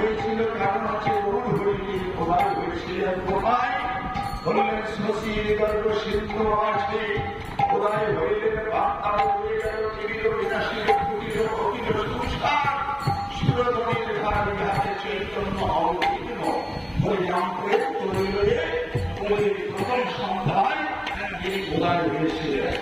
হয়েছিল কারণ হচ্ছে গৌর হরিণীর খোদাই হয়েছিলেন কোথায়? বললেন শশীর গর্ভ সিন্ধু আছে খোদাই হইলেন বার্তা হয়ে গেল জীবিত বিনাশী কুটির অখিল সংস্কার সুরধনির ধারে হাতে চৈতন্য অবতীর্ণ হরিনামকে তৈরি প্রথম সন্ধ্যায় তিনি খোদাই হয়েছিলেন।